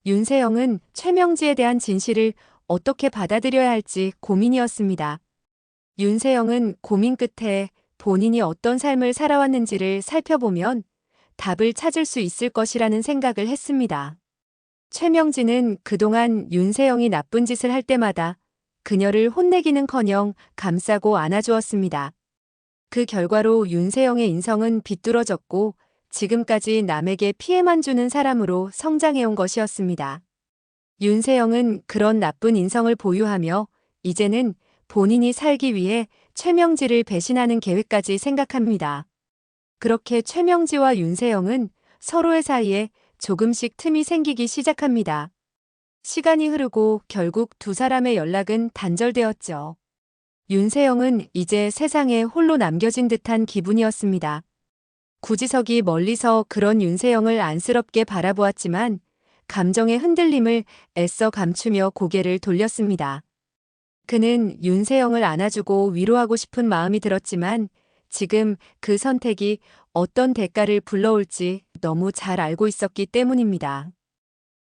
윤세영은 최명지에 대한 진실을 어떻게 받아들여야 할지 고민이었습니다. 윤세영은 고민 끝에 본인이 어떤 삶을 살아왔는지를 살펴보면 답을 찾을 수 있을 것이라는 생각을 했습니다. 최명지는 그동안 윤세영이 나쁜 짓을 할 때마다 그녀를 혼내기는커녕 감싸고 안아주었습니다. 그 결과로 윤세영의 인성은 비뚤어졌고 지금까지 남에게 피해만 주는 사람으로 성장해온 것이었습니다. 윤세영은 그런 나쁜 인성을 보유하며 이제는 본인이 살기 위해 최명지를 배신하는 계획까지 생각합니다. 그렇게 최명지와 윤세영은 서로의 사이에 조금씩 틈이 생기기 시작합니다. 시간이 흐르고 결국 두 사람의 연락은 단절되었죠. 윤세영은 이제 세상에 홀로 남겨진 듯한 기분이었습니다. 구지석이 멀리서 그런 윤세영을 안쓰럽게 바라보았지만 감정의 흔들림을 애써 감추며 고개를 돌렸습니다. 그는 윤세영을 안아주고 위로하고 싶은 마음이 들었지만 지금 그 선택이 어떤 대가를 불러올지 너무 잘 알고 있었기 때문입니다.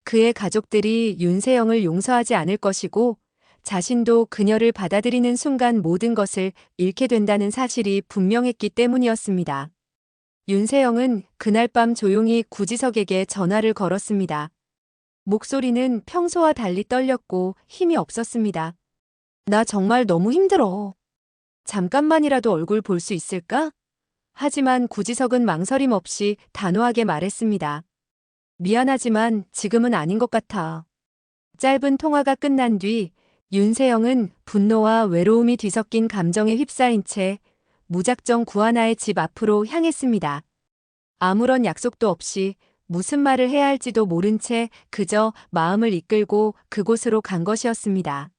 그의 가족들이 윤세영을 용서하지 않을 것이고 자신도 그녀를 받아들이는 순간 모든 것을 잃게 된다는 사실이 분명했기 때문이었습니다. 윤세영은 그날 밤 조용히 구지석에게 전화를 걸었습니다. 목소리는 평소와 달리 떨렸고 힘이 없었습니다. 나 정말 너무 힘들어. 잠깐만이라도 얼굴 볼 수 있을까? 하지만 구지석은 망설임 없이 단호하게 말했습니다. 미안하지만 지금은 아닌 것 같아. 짧은 통화가 끝난 뒤 윤세영은 분노와 외로움이 뒤섞인 감정에 휩싸인 채 무작정 구하나의 집 앞으로 향했습니다. 아무런 약속도 없이 무슨 말을 해야 할지도 모른 채 그저 마음을 이끌고 그곳으로 간 것이었습니다.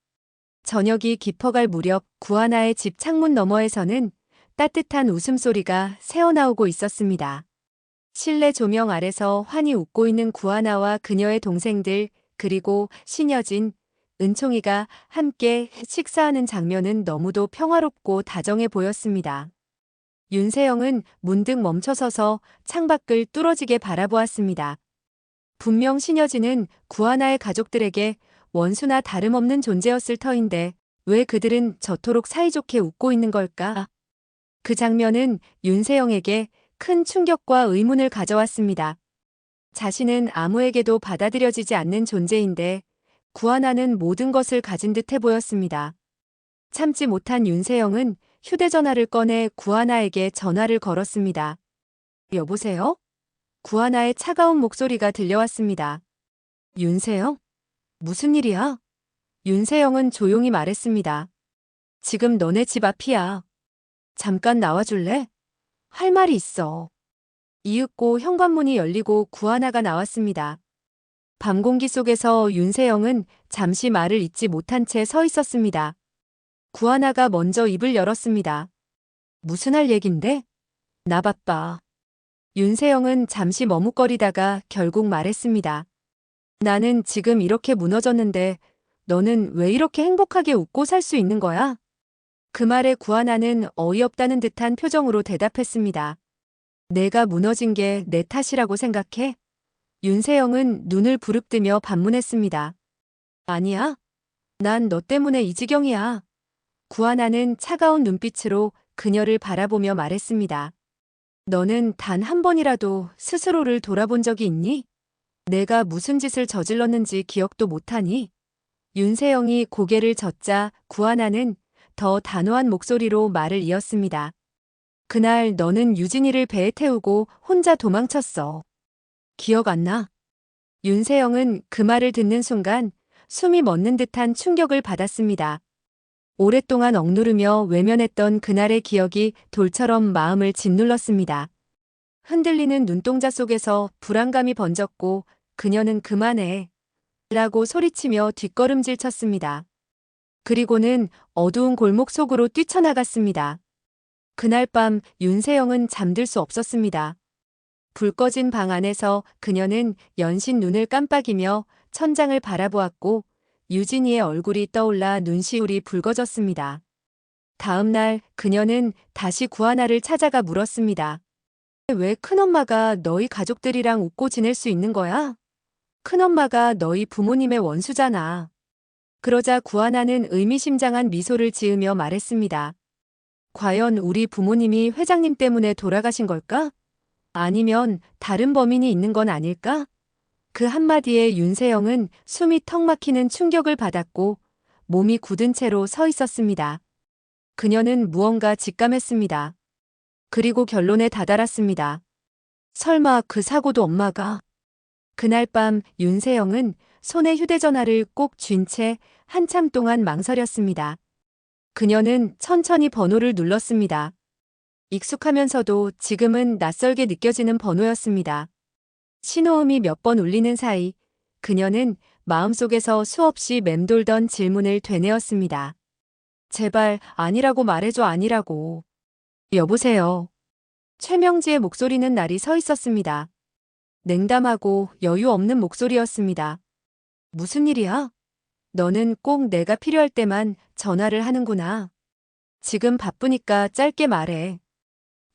저녁이 깊어갈 무렵 구하나의 집 창문 너머에서는 따뜻한 웃음소리가 새어나오고 있었습니다. 실내 조명 아래서 환히 웃고 있는 구하나와 그녀의 동생들 그리고 신여진, 은총이가 함께 식사하는 장면은 너무도 평화롭고 다정해 보였습니다. 윤세영은 문득 멈춰서서 창밖을 뚫어지게 바라보았습니다. 분명 신여진은 구하나의 가족들에게 원수나 다름없는 존재였을 터인데 왜 그들은 저토록 사이좋게 웃고 있는 걸까? 그 장면은 윤세영에게 큰 충격과 의문을 가져왔습니다. 자신은 아무에게도 받아들여지지 않는 존재인데 구하나는 모든 것을 가진 듯해 보였습니다. 참지 못한 윤세영은 휴대전화를 꺼내 구하나에게 전화를 걸었습니다. 여보세요? 구하나의 차가운 목소리가 들려왔습니다. 윤세영? 무슨 일이야? 윤세영은 조용히 말했습니다. 지금 너네 집 앞이야. 잠깐 나와줄래? 할 말이 있어. 이윽고 현관문이 열리고 구하나가 나왔습니다. 밤 공기 속에서 윤세영은 잠시 말을 잇지 못한 채 서 있었습니다. 구하나가 먼저 입을 열었습니다. 무슨 할 얘긴데? 나 바빠. 윤세영은 잠시 머뭇거리다가 결국 말했습니다. 나는 지금 이렇게 무너졌는데 너는 왜 이렇게 행복하게 웃고 살 수 있는 거야? 그 말에 구하나는 어이없다는 듯한 표정으로 대답했습니다. 내가 무너진 게 내 탓이라고 생각해? 윤세영은 눈을 부릅뜨며 반문했습니다. 아니야. 난 너 때문에 이 지경이야. 구하나는 차가운 눈빛으로 그녀를 바라보며 말했습니다. 너는 단 한 번이라도 스스로를 돌아본 적이 있니? 내가 무슨 짓을 저질렀는지 기억도 못하니? 윤세영이 고개를 젓자 구하나는 더 단호한 목소리로 말을 이었습니다. 그날 너는 유진이를 배에 태우고 혼자 도망쳤어. 기억 안 나? 윤세영은 그 말을 듣는 순간 숨이 멎는 듯한 충격을 받았습니다. 오랫동안 억누르며 외면했던 그날의 기억이 돌처럼 마음을 짓눌렀습니다. 흔들리는 눈동자 속에서 불안감이 번졌고 그녀는 그만해 라고 소리치며 뒷걸음질 쳤습니다. 그리고는 어두운 골목 속으로 뛰쳐나갔습니다. 그날 밤 윤세영은 잠들 수 없었습니다. 불 꺼진 방 안에서 그녀는 연신 눈을 깜빡이며 천장을 바라보았고 유진이의 얼굴이 떠올라 눈시울이 붉어졌습니다. 다음 날 그녀는 다시 구하나를 찾아가 물었습니다. 왜 큰엄마가 너희 가족들이랑 웃고 지낼 수 있는 거야? 큰엄마가 너희 부모님의 원수잖아. 그러자 구하나는 의미심장한 미소를 지으며 말했습니다. 과연 우리 부모님이 회장님 때문에 돌아가신 걸까? 아니면 다른 범인이 있는 건 아닐까? 그 한마디에 윤세영은 숨이 턱 막히는 충격을 받았고 몸이 굳은 채로 서 있었습니다. 그녀는 무언가 직감했습니다. 그리고 결론에 다다랐습니다. 설마 그 사고도 엄마가? 그날 밤 윤세영은 손에 휴대전화를 꼭 쥔 채 한참 동안 망설였습니다. 그녀는 천천히 번호를 눌렀습니다. 익숙하면서도 지금은 낯설게 느껴지는 번호였습니다. 신호음이 몇 번 울리는 사이 그녀는 마음속에서 수없이 맴돌던 질문을 되뇌었습니다. 제발 아니라고 말해줘 아니라고. 여보세요. 최명지의 목소리는 날이 서 있었습니다. 냉담하고 여유 없는 목소리였습니다. 무슨 일이야? 너는 꼭 내가 필요할 때만 전화를 하는구나. 지금 바쁘니까 짧게 말해.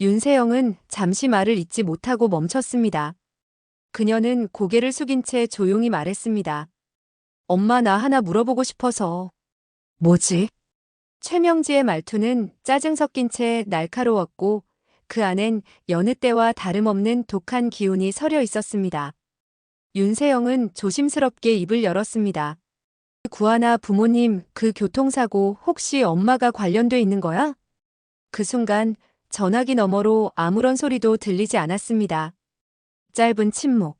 윤세영은 잠시 말을 잇지 못하고 멈췄습니다. 그녀는 고개를 숙인 채 조용히 말했습니다. 엄마 나 하나 물어보고 싶어서. 뭐지? 최명지의 말투는 짜증 섞인 채 날카로웠고 그 안엔 여느 때와 다름없는 독한 기운이 서려 있었습니다. 윤세영은 조심스럽게 입을 열었습니다. 구하나 부모님 그 교통사고 혹시 엄마가 관련돼 있는 거야? 그 순간 전화기 너머로 아무런 소리도 들리지 않았습니다. 짧은 침묵.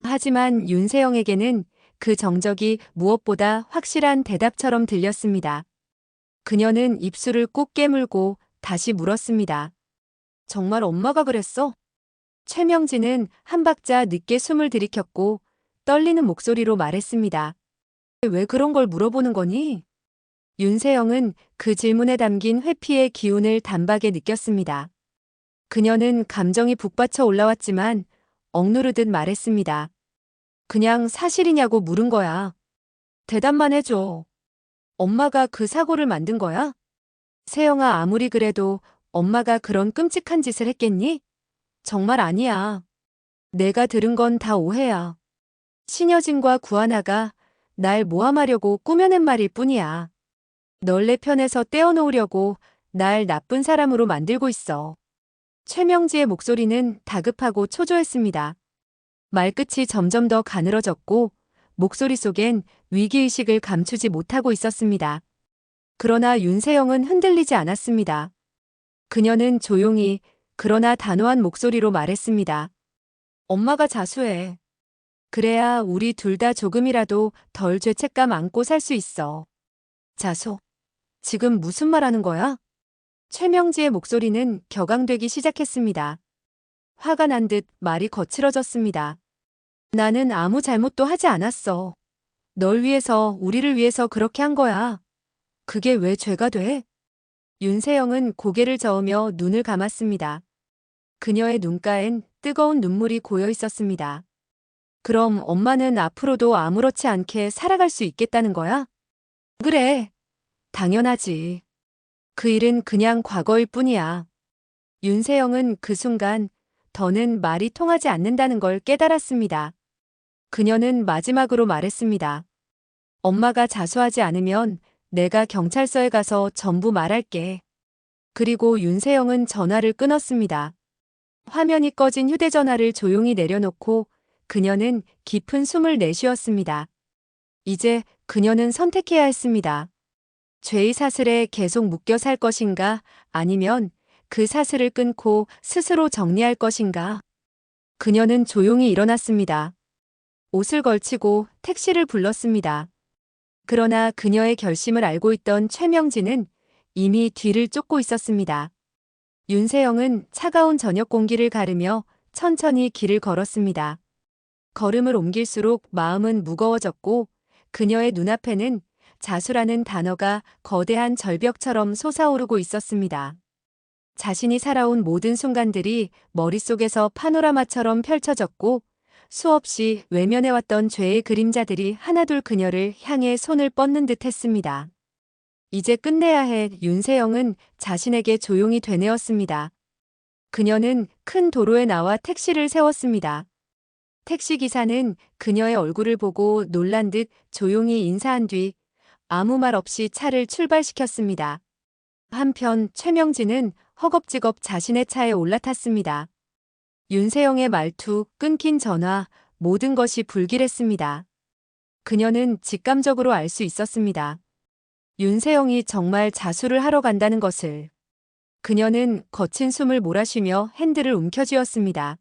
하지만 윤세영에게는 그 정적이 무엇보다 확실한 대답처럼 들렸습니다. 그녀는 입술을 꾹 깨물고 다시 물었습니다. 정말 엄마가 그랬어? 최명진은 한 박자 늦게 숨을 들이켰고 떨리는 목소리로 말했습니다. 왜 그런 걸 물어보는 거니? 윤세영은 그 질문에 담긴 회피의 기운을 단박에 느꼈습니다. 그녀는 감정이 북받쳐 올라왔지만 억누르듯 말했습니다. 그냥 사실이냐고 물은 거야. 대답만 해줘. 엄마가 그 사고를 만든 거야? 세영아 아무리 그래도 엄마가 그런 끔찍한 짓을 했겠니? 정말 아니야. 내가 들은 건 다 오해야. 신여진과 구하나가 날 모함하려고 꾸며낸 말일 뿐이야. 널 내 편에서 떼어놓으려고 날 나쁜 사람으로 만들고 있어. 최명지의 목소리는 다급하고 초조했습니다. 말끝이 점점 더 가늘어졌고 목소리 속엔 위기의식을 감추지 못하고 있었습니다. 그러나 윤세영은 흔들리지 않았습니다. 그녀는 조용히 그러나 단호한 목소리로 말했습니다. 엄마가 자수해. 그래야 우리 둘 다 조금이라도 덜 죄책감 안고 살 수 있어. 자수? 지금 무슨 말 하는 거야? 최명지의 목소리는 격앙되기 시작했습니다. 화가 난 듯 말이 거칠어졌습니다. 나는 아무 잘못도 하지 않았어. 널 위해서, 우리를 위해서 그렇게 한 거야. 그게 왜 죄가 돼? 윤세영은 고개를 저으며 눈을 감았습니다. 그녀의 눈가엔 뜨거운 눈물이 고여 있었습니다. 그럼 엄마는 앞으로도 아무렇지 않게 살아갈 수 있겠다는 거야? 그래. 당연하지. 그 일은 그냥 과거일 뿐이야. 윤세영은 그 순간 더는 말이 통하지 않는다는 걸 깨달았습니다. 그녀는 마지막으로 말했습니다. 엄마가 자수하지 않으면 내가 경찰서에 가서 전부 말할게. 그리고 윤세영은 전화를 끊었습니다. 화면이 꺼진 휴대전화를 조용히 내려놓고 그녀는 깊은 숨을 내쉬었습니다. 이제 그녀는 선택해야 했습니다. 죄의 사슬에 계속 묶여 살 것인가 아니면 그 사슬을 끊고 스스로 정리할 것인가. 그녀는 조용히 일어났습니다. 옷을 걸치고 택시를 불렀습니다. 그러나 그녀의 결심을 알고 있던 최명진은 이미 뒤를 쫓고 있었습니다. 윤세영은 차가운 저녁 공기를 가르며 천천히 길을 걸었습니다. 걸음을 옮길수록 마음은 무거워졌고 그녀의 눈앞에는 자수라는 단어가 거대한 절벽처럼 솟아오르고 있었습니다. 자신이 살아온 모든 순간들이 머릿속에서 파노라마처럼 펼쳐졌고 수없이 외면해왔던 죄의 그림자들이 하나둘 그녀를 향해 손을 뻗는 듯 했습니다. 이제 끝내야 해. 윤세영은 자신에게 조용히 되뇌었습니다. 그녀는 큰 도로에 나와 택시를 세웠습니다. 택시기사는 그녀의 얼굴을 보고 놀란 듯 조용히 인사한 뒤 아무 말 없이 차를 출발시켰습니다. 한편 최명진은 허겁지겁 자신의 차에 올라탔습니다. 윤세영의 말투, 끊긴 전화, 모든 것이 불길했습니다. 그녀는 직감적으로 알 수 있었습니다. 윤세영이 정말 자수를 하러 간다는 것을. 그녀는 거친 숨을 몰아쉬며 핸들을 움켜쥐었습니다.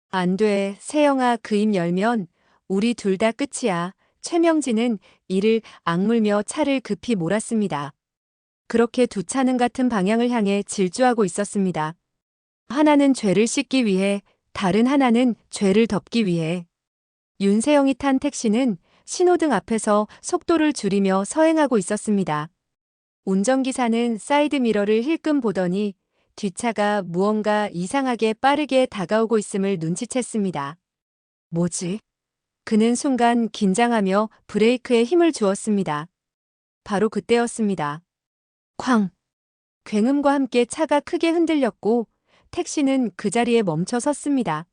안 돼, 세영아, 그 입 열면 우리 둘 다 끝이야. 최명진은 이를 악물며 차를 급히 몰았습니다. 그렇게 두 차는 같은 방향을 향해 질주하고 있었습니다. 하나는 죄를 씻기 위해, 다른 하나는 죄를 덮기 위해. 윤세영이 탄 택시는 신호등 앞에서 속도를 줄이며 서행하고 있었습니다. 운전기사는 사이드미러를 힐끔 보더니 뒷차가 무언가 이상하게 빠르게 다가오고 있음을 눈치챘습니다. 뭐지? 그는 순간 긴장하며 브레이크에 힘을 주었습니다. 바로 그때였습니다. 쾅! 굉음과 함께 차가 크게 흔들렸고 택시는 그 자리에 멈춰 섰습니다.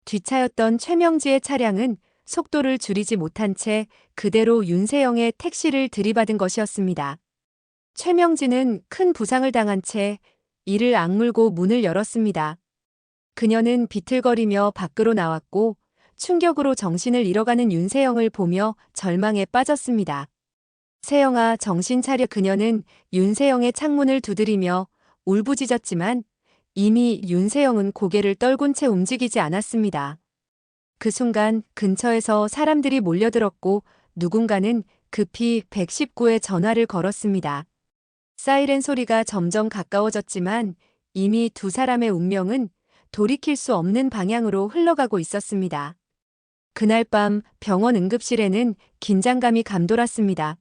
뒷차였던 최명지의 차량은 속도를 줄이지 못한 채 그대로 윤세영의 택시를 들이받은 것이었습니다. 최명지는 큰 부상을 당한 채 이를 악물고 문을 열었습니다. 그녀는 비틀거리며 밖으로 나왔고 충격으로 정신을 잃어가는 윤세영을 보며 절망에 빠졌습니다. 세영아, 정신 차려. 그녀는 윤세영의 창문을 두드리며 울부짖었지만 이미 윤세영은 고개를 떨군 채 움직이지 않았습니다. 그 순간 근처에서 사람들이 몰려들었고 누군가는 급히 119에 전화를 걸었습니다. 사이렌 소리가 점점 가까워졌지만 이미 두 사람의 운명은 돌이킬 수 없는 방향으로 흘러가고 있었습니다. 그날 밤 병원 응급실에는 긴장감이 감돌았습니다.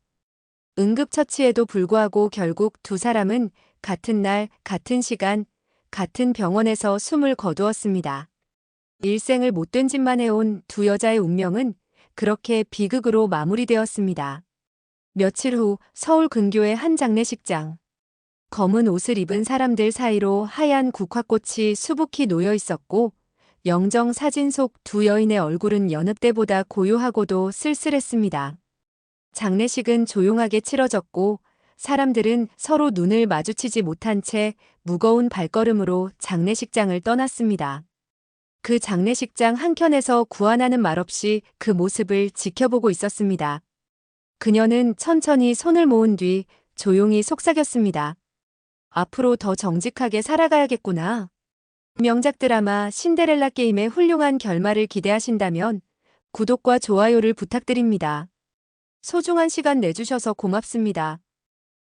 응급처치에도 불구하고 결국 두 사람은 같은 날, 같은 시간, 같은 병원에서 숨을 거두었습니다. 일생을 못된 짓만 해온 두 여자의 운명은 그렇게 비극으로 마무리되었습니다. 며칠 후 서울 근교의 한 장례식장. 검은 옷을 입은 사람들 사이로 하얀 국화꽃이 수북히 놓여 있었고 영정 사진 속 두 여인의 얼굴은 여느 때보다 고요하고도 쓸쓸했습니다. 장례식은 조용하게 치러졌고 사람들은 서로 눈을 마주치지 못한 채 무거운 발걸음으로 장례식장을 떠났습니다. 그 장례식장 한켠에서 구안하는 말 없이 그 모습을 지켜보고 있었습니다. 그녀는 천천히 손을 모은 뒤 조용히 속삭였습니다. 앞으로 더 정직하게 살아가야겠구나. 명작 드라마 신데렐라 게임의 훌륭한 결말을 기대하신다면 구독과 좋아요를 부탁드립니다. 소중한 시간 내주셔서 고맙습니다.